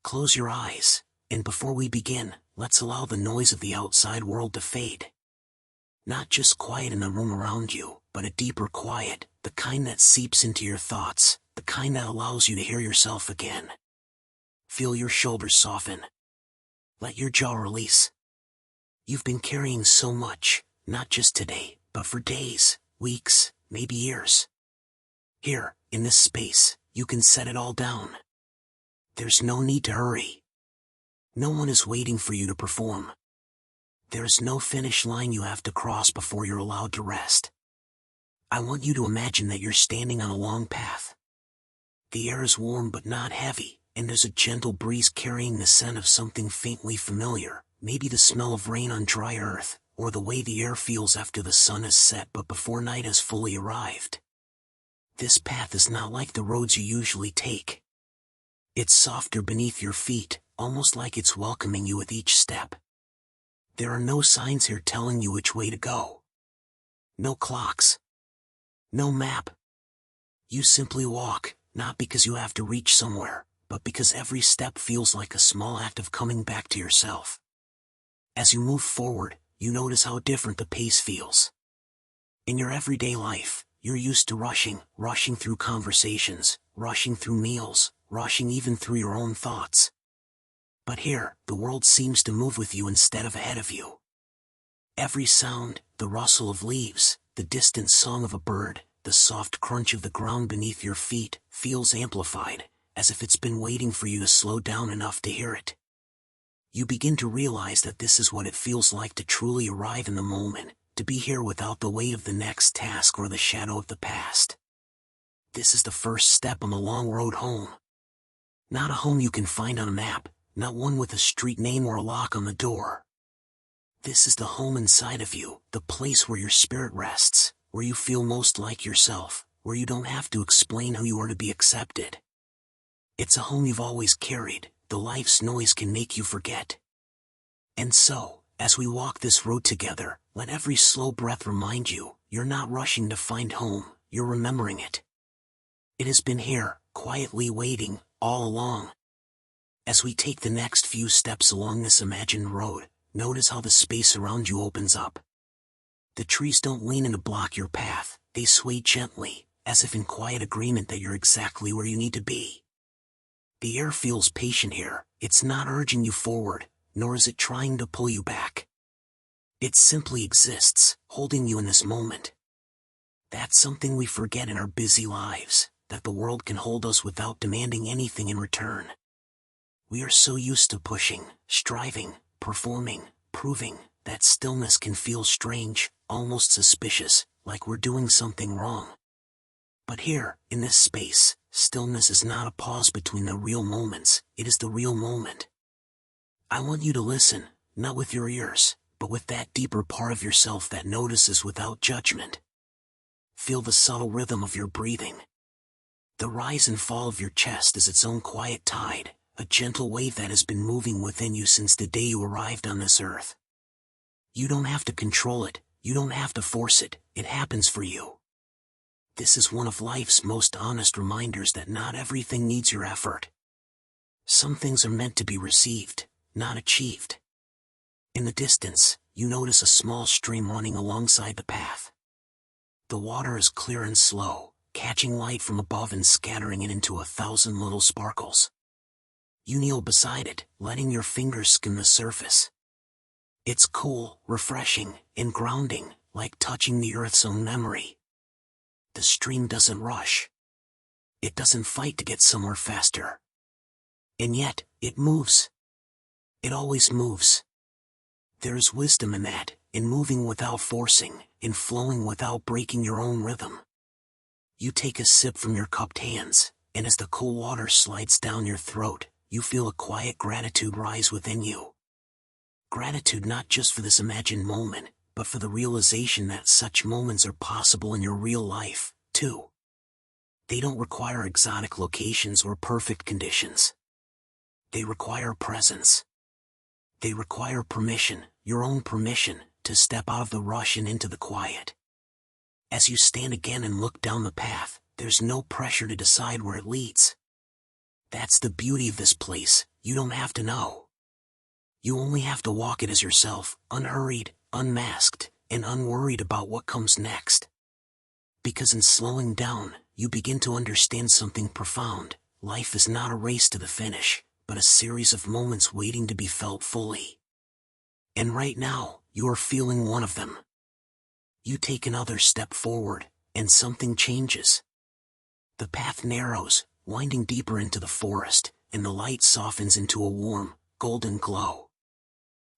Close your eyes, and before we begin, let's allow the noise of the outside world to fade. Not just quiet in the room around you, but a deeper quiet, the kind that seeps into your thoughts, the kind that allows you to hear yourself again. Feel your shoulders soften. Let your jaw release. You've been carrying so much, not just today, but for days, weeks, maybe years. Here, in this space, you can set it all down. There's no need to hurry. No one is waiting for you to perform. There's no finish line you have to cross before you're allowed to rest. I want you to imagine that you're standing on a long path. The air is warm but not heavy, and there's a gentle breeze carrying the scent of something faintly familiar, maybe the smell of rain on dry earth, or the way the air feels after the sun has set but before night has fully arrived. This path is not like the roads you usually take. It's softer beneath your feet, almost like it's welcoming you with each step. There are no signs here telling you which way to go. No clocks. No map. You simply walk, not because you have to reach somewhere, but because every step feels like a small act of coming back to yourself. As you move forward, you notice how different the pace feels. In your everyday life, you're used to rushing through conversations, rushing through meals, rushing even through your own thoughts. But here, the world seems to move with you instead of ahead of you. Every sound, the rustle of leaves, the distant song of a bird, the soft crunch of the ground beneath your feet, feels amplified, as if it's been waiting for you to slow down enough to hear it. You begin to realize that this is what it feels like to truly arrive in the moment, to be here without the weight of the next task or the shadow of the past. This is the first step on the long road home. Not a home you can find on a map, not one with a street name or a lock on the door. This is the home inside of you, the place where your spirit rests, where you feel most like yourself, where you don't have to explain who you are to be accepted. It's a home you've always carried, though life's noise can make you forget. And so, as we walk this road together, let every slow breath remind you, you're not rushing to find home, you're remembering it. It has been here, quietly waiting, all along. As we take the next few steps along this imagined road, notice how the space around you opens up. The trees don't lean in to block your path, they sway gently, as if in quiet agreement that you're exactly where you need to be. The air feels patient here, it's not urging you forward, nor is it trying to pull you back. It simply exists, holding you in this moment. That's something we forget in our busy lives, that the world can hold us without demanding anything in return. We are so used to pushing, striving, performing, proving, that stillness can feel strange, almost suspicious, like we're doing something wrong. But here, in this space, stillness is not a pause between the real moments, it is the real moment. I want you to listen, not with your ears, but with that deeper part of yourself that notices without judgment. Feel the subtle rhythm of your breathing. The rise and fall of your chest is its own quiet tide, a gentle wave that has been moving within you since the day you arrived on this earth. You don't have to control it, you don't have to force it, it happens for you. This is one of life's most honest reminders that not everything needs your effort. Some things are meant to be received, not achieved. In the distance, you notice a small stream running alongside the path. The water is clear and slow, catching light from above and scattering it into 1,000 little sparkles. You kneel beside it, letting your fingers skim the surface. It's cool, refreshing, and grounding, like touching the earth's own memory. The stream doesn't rush. It doesn't fight to get somewhere faster. And yet, it moves. It always moves. There is wisdom in that, in moving without forcing, in flowing without breaking your own rhythm. You take a sip from your cupped hands, and as the cool water slides down your throat, you feel a quiet gratitude rise within you. Gratitude not just for this imagined moment, but for the realization that such moments are possible in your real life, too. They don't require exotic locations or perfect conditions. They require presence. They require permission, your own permission, to step out of the rush and into the quiet. As you stand again and look down the path, there's no pressure to decide where it leads. That's the beauty of this place, You don't have to know. You only have to walk it as yourself, unhurried, unmasked, and unworried about what comes next. Because in slowing down, you begin to understand something profound. Life is not a race to the finish, but a series of moments waiting to be felt fully. And right now, you are feeling one of them. You take another step forward, and something changes. The path narrows, winding deeper into the forest, and the light softens into a warm, golden glow.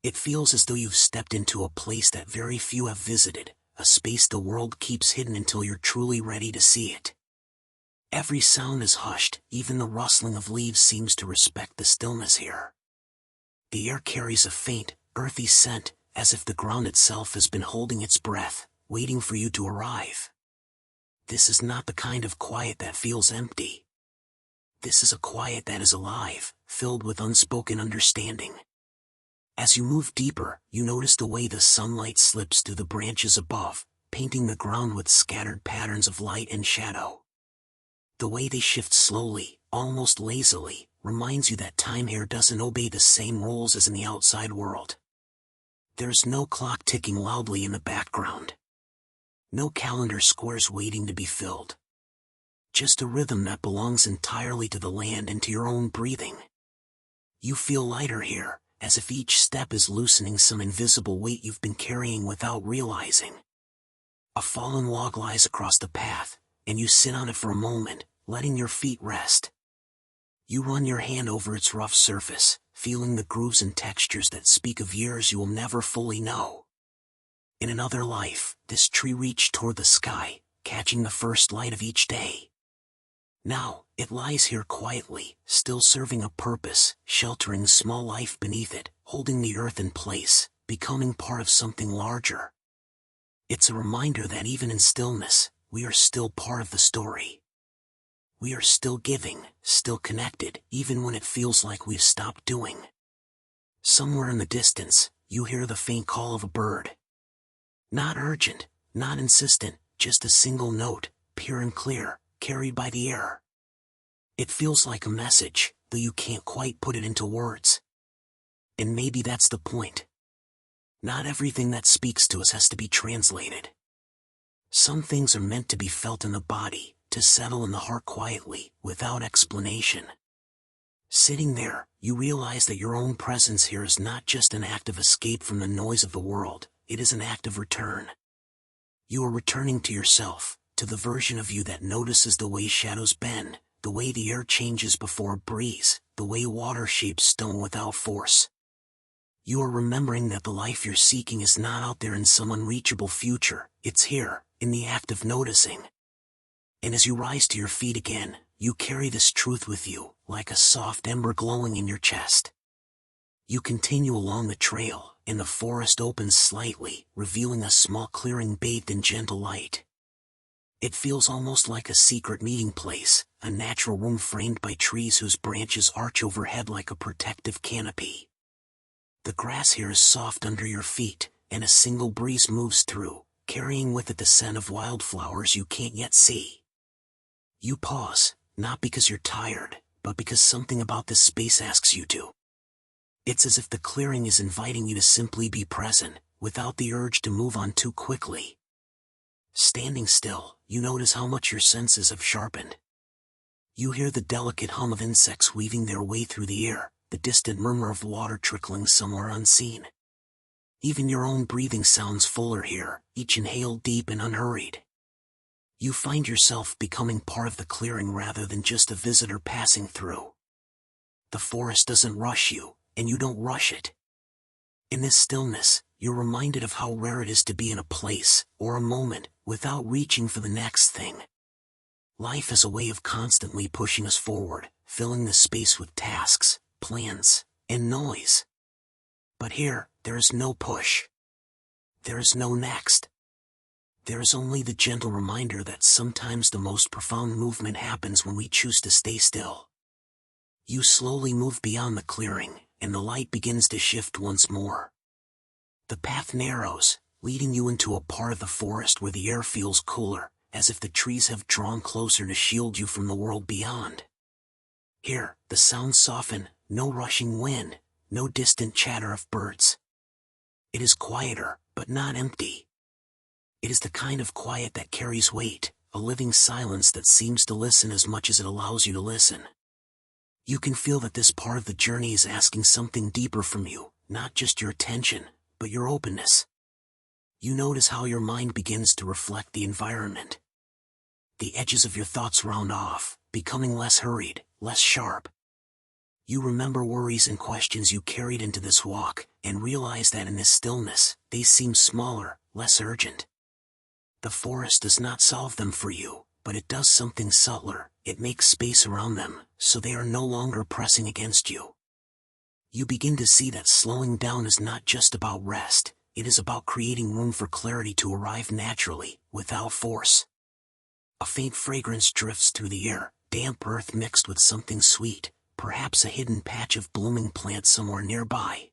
It feels as though you've stepped into a place that very few have visited, a space the world keeps hidden until you're truly ready to see it. Every sound is hushed, even the rustling of leaves seems to respect the stillness here. The air carries a faint, earthy scent, as if the ground itself has been holding its breath, waiting for you to arrive. This is not the kind of quiet that feels empty. This is a quiet that is alive, filled with unspoken understanding. As you move deeper, you notice the way the sunlight slips through the branches above, painting the ground with scattered patterns of light and shadow. The way they shift slowly, almost lazily, reminds you that time here doesn't obey the same rules as in the outside world. There's no clock ticking loudly in the background. No calendar squares waiting to be filled. Just a rhythm that belongs entirely to the land and to your own breathing. You feel lighter here, as if each step is loosening some invisible weight you've been carrying without realizing. A fallen log lies across the path, and you sit on it for a moment, letting your feet rest. You run your hand over its rough surface, feeling the grooves and textures that speak of years you will never fully know. In another life, this tree reached toward the sky, catching the first light of each day. Now, it lies here quietly, still serving a purpose, sheltering small life beneath it, holding the earth in place, becoming part of something larger. It's a reminder that even in stillness, we are still part of the story. We are still giving, still connected, even when it feels like we've stopped doing. Somewhere in the distance, you hear the faint call of a bird. Not urgent, not insistent, just a single note, pure and clear, carried by the air. It feels like a message, though you can't quite put it into words. And maybe that's the point. Not everything that speaks to us has to be translated. Some things are meant to be felt in the body, to settle in the heart quietly, without explanation. Sitting there, you realize that your own presence here is not just an act of escape from the noise of the world, it is an act of return. You are returning to yourself, to the version of you that notices the way shadows bend, the way the air changes before a breeze, the way water shapes stone without force. You are remembering that the life you're seeking is not out there in some unreachable future, it's here, in the act of noticing. And as you rise to your feet again, you carry this truth with you, like a soft ember glowing in your chest. You continue along the trail, and the forest opens slightly, revealing a small clearing bathed in gentle light. It feels almost like a secret meeting place, a natural room framed by trees whose branches arch overhead like a protective canopy. The grass here is soft under your feet, and a single breeze moves through, carrying with it the scent of wildflowers you can't yet see. You pause, not because you're tired, but because something about this space asks you to. It's as if the clearing is inviting you to simply be present, without the urge to move on too quickly. Standing still, you notice how much your senses have sharpened. You hear the delicate hum of insects weaving their way through the air, the distant murmur of water trickling somewhere unseen. Even your own breathing sounds fuller here, each inhale deep and unhurried. You find yourself becoming part of the clearing rather than just a visitor passing through. The forest doesn't rush you, and you don't rush it. In this stillness, you're reminded of how rare it is to be in a place, or a moment, without reaching for the next thing. Life is a way of constantly pushing us forward, filling the space with tasks, plans, and noise. But here, there is no push. There is no next. There is only the gentle reminder that sometimes the most profound movement happens when we choose to stay still. You slowly move beyond the clearing, and the light begins to shift once more. The path narrows, leading you into a part of the forest where the air feels cooler, as if the trees have drawn closer to shield you from the world beyond. Here, the sounds soften, no rushing wind, no distant chatter of birds. It is quieter, but not empty. It is the kind of quiet that carries weight, a living silence that seems to listen as much as it allows you to listen. You can feel that this part of the journey is asking something deeper from you, not just your attention, but your openness. You notice how your mind begins to reflect the environment. The edges of your thoughts round off, becoming less hurried, less sharp. You remember worries and questions you carried into this walk, and realize that in this stillness, they seem smaller, less urgent. The forest does not solve them for you, but it does something subtler. It makes space around them, so they are no longer pressing against you. You begin to see that slowing down is not just about rest, it is about creating room for clarity to arrive naturally, without force. A faint fragrance drifts through the air, damp earth mixed with something sweet, perhaps a hidden patch of blooming plant somewhere nearby.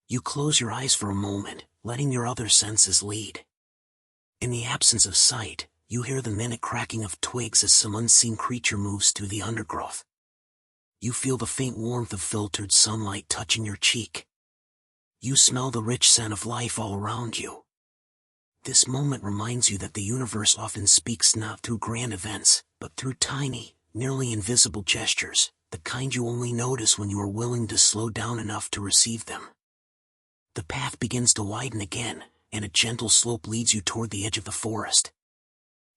You close your eyes for a moment, letting your other senses lead. In the absence of sight, you hear the minute cracking of twigs as some unseen creature moves through the undergrowth. You feel the faint warmth of filtered sunlight touching your cheek. You smell the rich scent of life all around you. This moment reminds you that the universe often speaks not through grand events, but through tiny, nearly invisible gestures, the kind you only notice when you are willing to slow down enough to receive them. The path begins to widen again, and a gentle slope leads you toward the edge of the forest.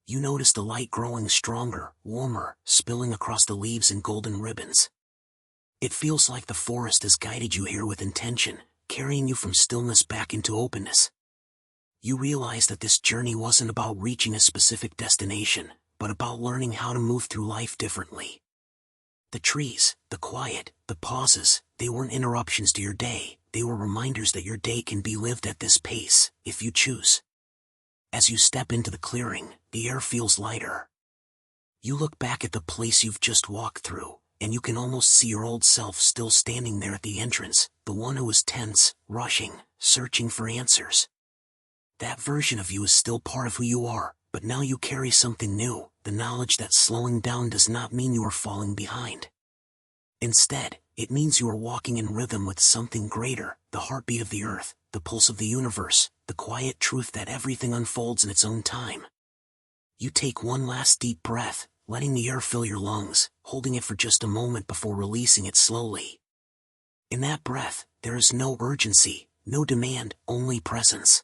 You notice the light growing stronger, warmer, spilling across the leaves in golden ribbons. It feels like the forest has guided you here with intention, carrying you from stillness back into openness. You realize that this journey wasn't about reaching a specific destination, but about learning how to move through life differently. The trees, the quiet, the pauses, they weren't interruptions to your day, they were reminders that your day can be lived at this pace, if you choose. As you step into the clearing, the air feels lighter. You look back at the place you've just walked through, and you can almost see your old self still standing there at the entrance, the one who was tense, rushing, searching for answers. That version of you is still part of who you are, but now you carry something new, the knowledge that slowing down does not mean you are falling behind. Instead, it means you are walking in rhythm with something greater, the heartbeat of the earth, the pulse of the universe, the quiet truth that everything unfolds in its own time. You take one last deep breath, letting the air fill your lungs, holding it for just a moment before releasing it slowly. In that breath, there is no urgency, no demand, only presence.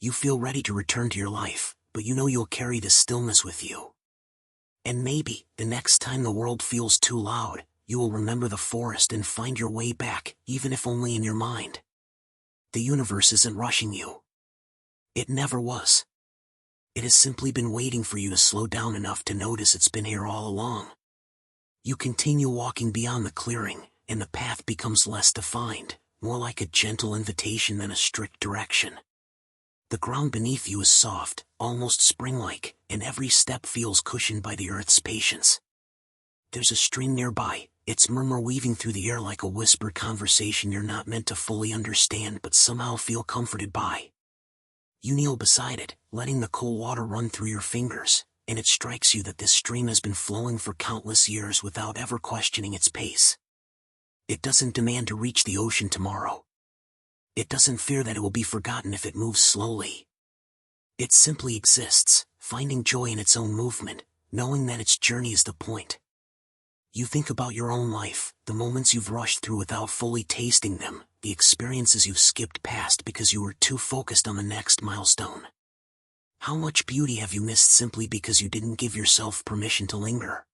You feel ready to return to your life, but you know you'll carry this stillness with you. And maybe, the next time the world feels too loud, you will remember the forest and find your way back, even if only in your mind. The universe isn't rushing you. It never was. It has simply been waiting for you to slow down enough to notice it's been here all along. You continue walking beyond the clearing, and the path becomes less defined, more like a gentle invitation than a strict direction. The ground beneath you is soft, almost spring-like, and every step feels cushioned by the earth's patience. There's a stream nearby, its murmur weaving through the air like a whispered conversation you're not meant to fully understand but somehow feel comforted by. You kneel beside it, letting the cool water run through your fingers, and it strikes you that this stream has been flowing for countless years without ever questioning its pace. It doesn't demand to reach the ocean tomorrow. It doesn't fear that it will be forgotten if it moves slowly. It simply exists, finding joy in its own movement, knowing that its journey is the point. You think about your own life, the moments you've rushed through without fully tasting them, the experiences you've skipped past because you were too focused on the next milestone. How much beauty have you missed simply because you didn't give yourself permission to linger?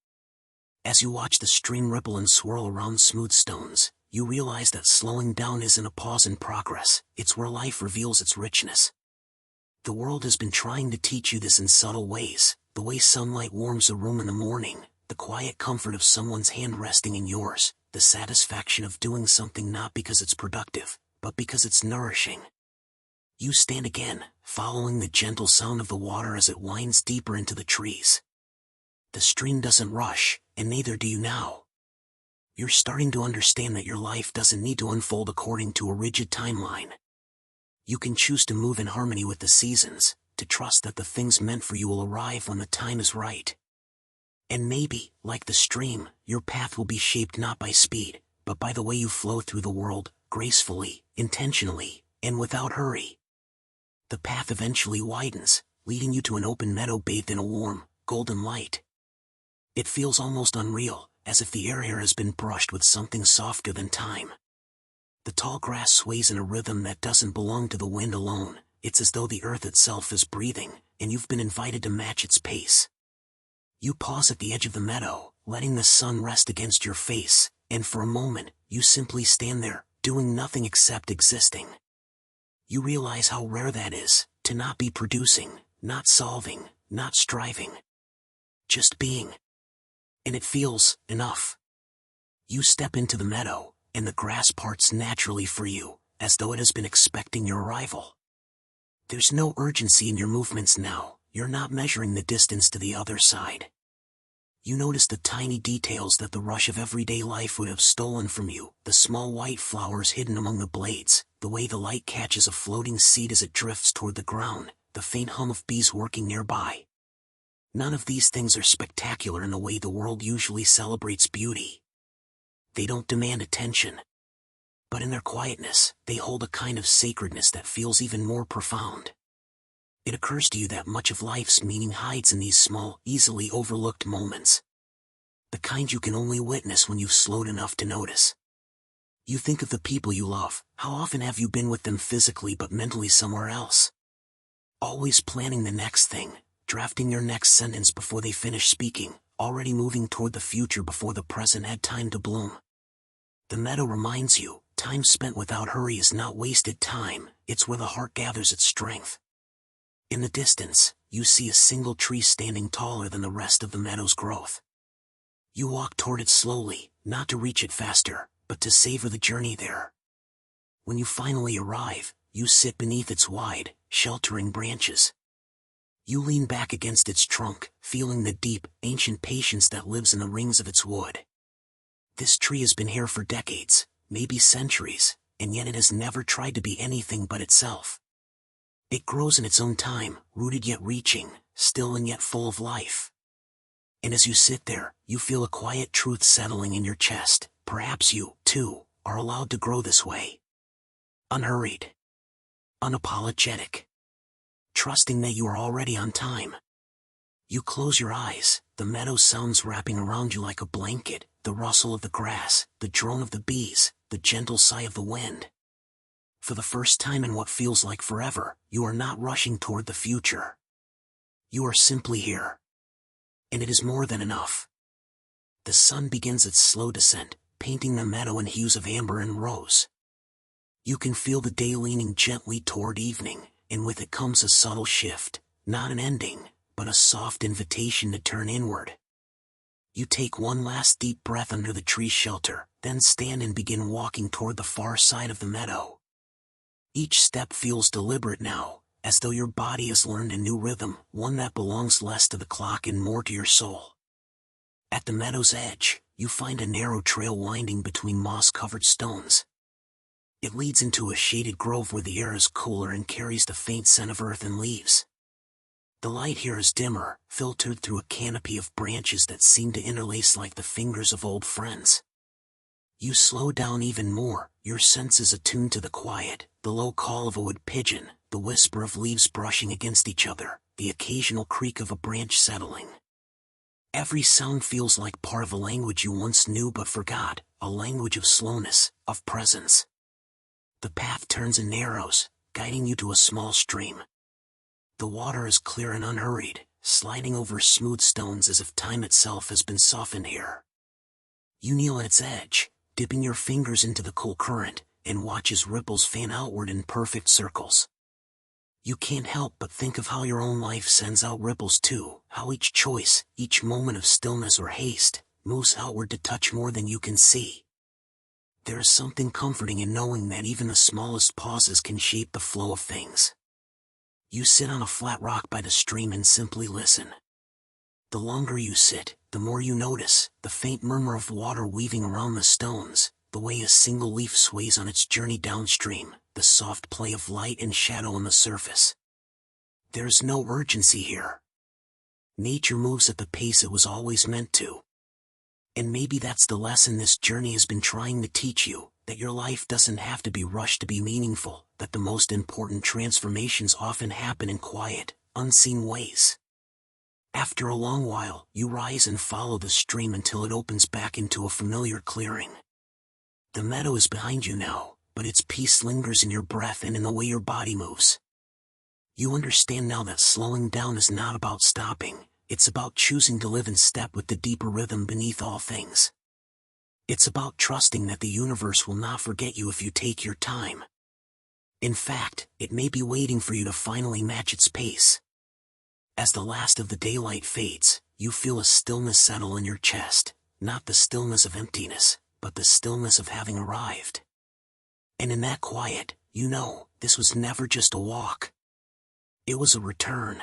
As you watch the stream ripple and swirl around smooth stones, you realize that slowing down isn't a pause in progress, it's where life reveals its richness. The world has been trying to teach you this in subtle ways, the way sunlight warms a room in the morning, the quiet comfort of someone's hand resting in yours, the satisfaction of doing something not because it's productive, but because it's nourishing. You stand again, following the gentle sound of the water as it winds deeper into the trees. The stream doesn't rush, and neither do you now. You're starting to understand that your life doesn't need to unfold according to a rigid timeline. You can choose to move in harmony with the seasons, to trust that the things meant for you will arrive when the time is right. And maybe, like the stream, your path will be shaped not by speed, but by the way you flow through the world, gracefully, intentionally, and without hurry. The path eventually widens, leading you to an open meadow bathed in a warm, golden light. It feels almost unreal, as if the air here has been brushed with something softer than time. The tall grass sways in a rhythm that doesn't belong to the wind alone. It's as though the earth itself is breathing, and you've been invited to match its pace. You pause at the edge of the meadow, letting the sun rest against your face, and for a moment, you simply stand there, doing nothing except existing. You realize how rare that is, to not be producing, not solving, not striving. Just being. And it feels enough. You step into the meadow, and the grass parts naturally for you, as though it has been expecting your arrival. There's no urgency in your movements now. You're not measuring the distance to the other side. You notice the tiny details that the rush of everyday life would have stolen from you, the small white flowers hidden among the blades, the way the light catches a floating seed as it drifts toward the ground, the faint hum of bees working nearby. None of these things are spectacular in the way the world usually celebrates beauty. They don't demand attention. But in their quietness, they hold a kind of sacredness that feels even more profound. It occurs to you that much of life's meaning hides in these small, easily overlooked moments. The kind you can only witness when you've slowed enough to notice. You think of the people you love. How often have you been with them physically but mentally somewhere else? Always planning the next thing, drafting your next sentence before they finish speaking, already moving toward the future before the present had time to bloom. The meadow reminds you, time spent without hurry is not wasted time, it's where the heart gathers its strength. In the distance, you see a single tree standing taller than the rest of the meadow's growth. You walk toward it slowly, not to reach it faster, but to savor the journey there. When you finally arrive, you sit beneath its wide, sheltering branches. You lean back against its trunk, feeling the deep, ancient patience that lives in the rings of its wood. This tree has been here for decades, maybe centuries, and yet it has never tried to be anything but itself. It grows in its own time, rooted yet reaching, still and yet full of life. And as you sit there, you feel a quiet truth settling in your chest. Perhaps you, too, are allowed to grow this way. Unhurried. Unapologetic. Trusting that you are already on time. You close your eyes, the meadow sounds wrapping around you like a blanket, the rustle of the grass, the drone of the bees, the gentle sigh of the wind. For the first time in what feels like forever, you are not rushing toward the future. You are simply here. And it is more than enough. The sun begins its slow descent, painting the meadow in hues of amber and rose. You can feel the day leaning gently toward evening, and with it comes a subtle shift, not an ending, but a soft invitation to turn inward. You take one last deep breath under the tree's shelter, then stand and begin walking toward the far side of the meadow. Each step feels deliberate now, as though your body has learned a new rhythm, one that belongs less to the clock and more to your soul. At the meadow's edge, you find a narrow trail winding between moss-covered stones. It leads into a shaded grove where the air is cooler and carries the faint scent of earth and leaves. The light here is dimmer, filtered through a canopy of branches that seem to interlace like the fingers of old friends. You slow down even more, your senses attuned to the quiet, the low call of a wood pigeon, the whisper of leaves brushing against each other, the occasional creak of a branch settling. Every sound feels like part of a language you once knew but forgot, a language of slowness, of presence. The path turns and narrows, guiding you to a small stream. The water is clear and unhurried, sliding over smooth stones as if time itself has been softened here. You kneel at its edge, dipping your fingers into the cool current, and watch as ripples fan outward in perfect circles. You can't help but think of how your own life sends out ripples too, how each choice, each moment of stillness or haste, moves outward to touch more than you can see. There is something comforting in knowing that even the smallest pauses can shape the flow of things. You sit on a flat rock by the stream and simply listen. The longer you sit, the more you notice, the faint murmur of water weaving around the stones, the way a single leaf sways on its journey downstream, the soft play of light and shadow on the surface. There is no urgency here. Nature moves at the pace it was always meant to. And maybe that's the lesson this journey has been trying to teach you, that your life doesn't have to be rushed to be meaningful, that the most important transformations often happen in quiet, unseen ways. After a long while, you rise and follow the stream until it opens back into a familiar clearing. The meadow is behind you now, but its peace lingers in your breath and in the way your body moves. You understand now that slowing down is not about stopping, it's about choosing to live in step with the deeper rhythm beneath all things. It's about trusting that the universe will not forget you if you take your time. In fact, it may be waiting for you to finally match its pace. As the last of the daylight fades, you feel a stillness settle in your chest, not the stillness of emptiness, but the stillness of having arrived. And in that quiet, you know, this was never just a walk. It was a return.